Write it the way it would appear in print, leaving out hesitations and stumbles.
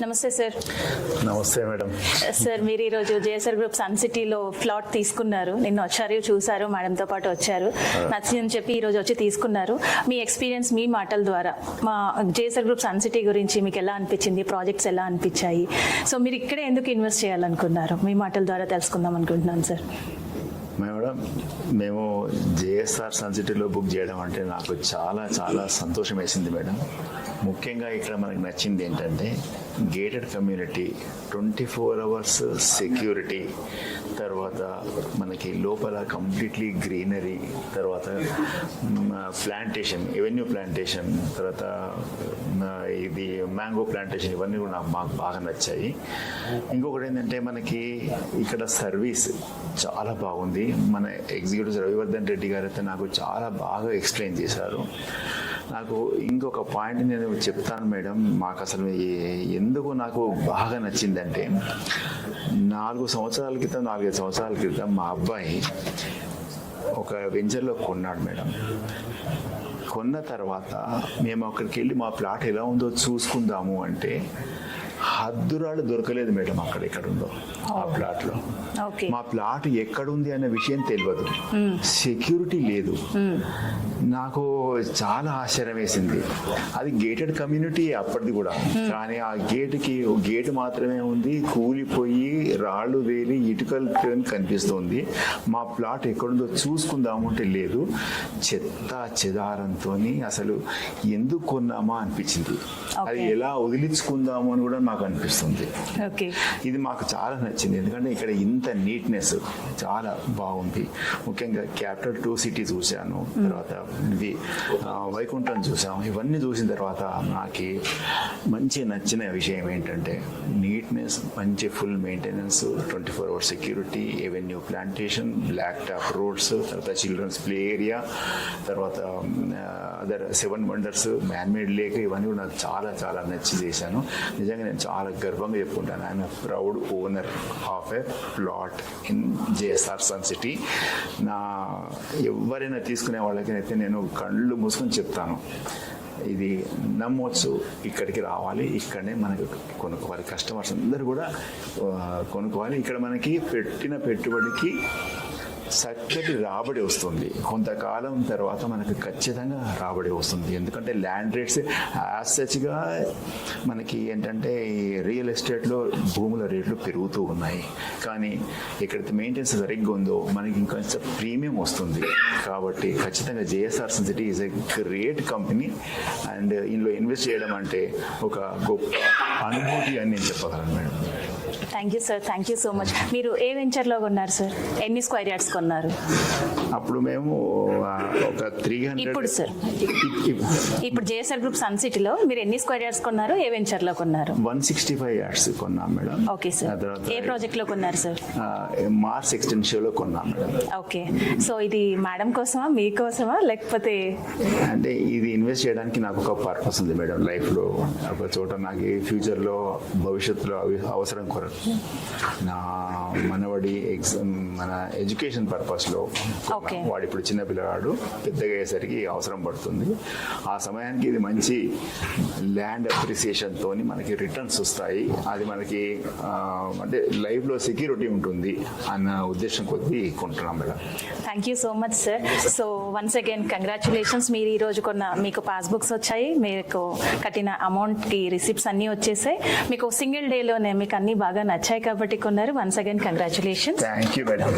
నమస్తే సార్. నమస్తే madam. Sir, మీరు ఈరోజు జేఎస్ఆర్ గ్రూప్ సన్ సిటీలో ప్లాట్ తీసుకున్నారు. నిన్న వచ్చారు, చూసారు, మేడంతో పాటు వచ్చారు, నచ్చిందని చెప్పి ఈరోజు వచ్చి తీసుకున్నారు. మీ ఎక్స్పీరియన్స్ మీ మాటల ద్వారా మా జేఎస్ఆర్ గ్రూప్ సన్ సిటీ గురించి మీకు ఎలా అనిపించింది, ప్రాజెక్ట్స్ ఎలా అనిపించాయి, సో మీరు ఇక్కడే ఎందుకు ఇన్వెస్ట్ చేయాలనుకున్నారు, మీ మాటల ద్వారా తెలుసుకుందాం అనుకుంటున్నాను సార్. మేడం, మేము జేఎస్ఆర్ సన్ సిటీలో బుక్ చేయడం అంటే నాకు చాలా చాలా సంతోషం వేసింది మేడం. ముఖ్యంగా ఇక్కడ మనకు నచ్చింది ఏంటంటే గేటెడ్ కమ్యూనిటీ, 24 hours సెక్యూరిటీ, తర్వాత మనకి లోపల కంప్లీట్లీ గ్రీనరీ, తర్వాత ప్లాంటేషన్, ఎవెన్యూ ప్లాంటేషన్, తర్వాత ఇది మ్యాంగో ప్లాంటేషన్, ఇవన్నీ కూడా నాకు మాకు బాగా నచ్చాయి. ఇంకొకటి ఏంటంటే మనకి ఇక్కడ సర్వీస్ చాలా బాగుంది. మన ఎగ్జిక్యూటివ్ రవివర్ధన్ రెడ్డి గారు అయితే నాకు చాలా బాగా ఎక్స్ప్లెయిన్ చేశారు. నాకు ఇంకొక పాయింట్ నేను చెప్తాను మేడం. మాకు అసలు ఎందుకు నాకు బాగా నచ్చిందంటే 4 సంవత్సరాల క్రితం, 4-5 సంవత్సరాల క్రితం మా అబ్బాయి ఒక వెంచర్లో కొన్నాడు మేడం. కొన్న తర్వాత మేము అక్కడికి వెళ్ళి మా ప్లాట్ ఎలా ఉందో చూసుకుందాము అంటే హద్దురాలు దొరకలేదు మేడం. అక్కడ ఎక్కడుందో ఆ ప్లాట్లో, మా ప్లాట్ ఎక్కడుంది అనే విషయం తెలియదు, సెక్యూరిటీ లేదు. నాకు చాలా ఆశ్చర్యం వేసింది. అది గేటెడ్ కమ్యూనిటీ అప్పటిది కూడా, కానీ ఆ గేట్ మాత్రమే ఉంది, కూలిపోయి రాళ్ళు వేలి ఇటుకలు కనిపిస్తుంది. మా ప్లాట్ ఎక్కడుందో చూసుకుందాము అంటే లేదు, చెత్త చెదారంతో అసలు ఎందుకు కొన్నామా అనిపించింది. అది ఎలా వదిలించుకుందాము అని కూడా నాకు అనిపిస్తుంది. ఇది మాకు చాలా నచ్చింది, ఎందుకంటే ఇక్కడ ఇంత నీట్నెస్ చాలా బాగుంది. ముఖ్యంగా క్యాపిటల్ 2 సిటీ చూశాను, తర్వాత ఇది వైకుంఠం చూసాము. ఇవన్నీ చూసిన తర్వాత నాకు మంచి నచ్చిన విషయం ఏంటంటే నీట్నెస్, మంచి full maintenance, 24 hours security, avenue plantation, black top roads, తర్వాత చిల్డ్రన్స్ ప్లే ఏరియా, తర్వాత అదర్ 7 వండర్స్, మ్యాన్మేడ్ లేక్, ఇవన్నీ కూడా నాకు చాలా చాలా నచ్చి చేశాను. నిజంగా నేను చాలా గర్వంగా చెప్పుకుంటాను. I'm a proud owner of a plot in JSR Sun City. ఎవరైనా తీసుకునే వాళ్ళకైతే నేను కళ్ళు మూసుకొని చెప్తాను, ఇది నమ్మొచ్చు, ఇక్కడికి రావాలి, ఇక్కడనే మనకి కొనుక్కోవాలి. కస్టమర్స్ అందరూ కూడా కొనుక్కోవాలి. ఇక్కడ మనకి పెట్టిన పెట్టుబడికి చక్కటి రాబడి వస్తుంది. కొంతకాలం తర్వాత మనకు ఖచ్చితంగా రాబడి వస్తుంది. ఎందుకంటే ల్యాండ్ రేట్స్ యాజ్ సచ్గా మనకి ఏంటంటే ఈ రియల్ ఎస్టేట్లో భూముల రేట్లు పెరుగుతూ ఉన్నాయి. కానీ ఎక్కడైతే మెయింటెనెన్స్ సరిగ్గా ఉందో మనకి ఇంకొంచెం ప్రీమియం వస్తుంది. కాబట్టి ఖచ్చితంగా JSR Sun City is a great company. And ఇందులో ఇన్వెస్ట్ చేయడం అంటే ఒక గొప్ప అనుభూతి అని నేను చెప్పగలను madam. Thank you sir, thank you so much. మీరు ఏ వెంచర్లో కొన్నారు సార్? ఎన్ని స్క్వేర్ యార్డ్స్ కొన్నారు? అప్పుడు మేము ఒక 300. ఇప్పుడు సార్, ఇప్పుడు జేఎస్ఆర్ గ్రూప్ సన్ సిటీలో మీరు ఎన్ని స్క్వేర్ యార్డ్స్ కొన్నారు, ఏ వెంచర్లో కొన్నారు? 165 యార్డ్స్ కొన్నాం మేడం. Okay sir. ఏ ప్రాజెక్ట్లో కొన్నారు సార్? మార్స్ ఎక్స్టెన్షన్లో కొన్నాం మేడం. ఓకే. సో ఇది మేడం కోసమా, మీకోసమా, లేకపోతే? అంటే ఇది ఇన్వెస్ట్ చేయడానికి నాకు ఒక పర్పస్ ఉంది మేడం. లైఫ్లో ఒక చోట నాకు ఫ్యూచర్లో భవిష్యత్తులో అవసరం కొరకు నా మనవడి మన ఎడ్యుకేషన్ పర్పస్లో, వాడు ఇప్పుడు చిన్న పిల్లవాడు, పెద్దగా అయ్యేసరికి అవసరం పడుతుంది. ఆ సమయానికి ఇది మంచి ల్యాండ్ అప్రిసియేషన్తో మనకి రిటర్న్స్ వస్తాయి. అది మనకి అంటే లైఫ్లో సెక్యూరిటీ ఉంటుంది అన్న ఉద్దేశం కొద్దీ కొంటున్నాం madam. Thank you so much sir. So once again congratulations. మీరు ఈరోజు మీకు పాస్బుక్స్ వచ్చాయి, మీకు కట్టిన అమౌంట్కి రిసిప్ట్స్ అన్నీ వచ్చేసాయి. మీకు సింగిల్ డేలోనే మీకు అన్నీ బాగా నచ్చాయి కాబట్టి కొన్నారు. Once again congratulations. Thank you madam.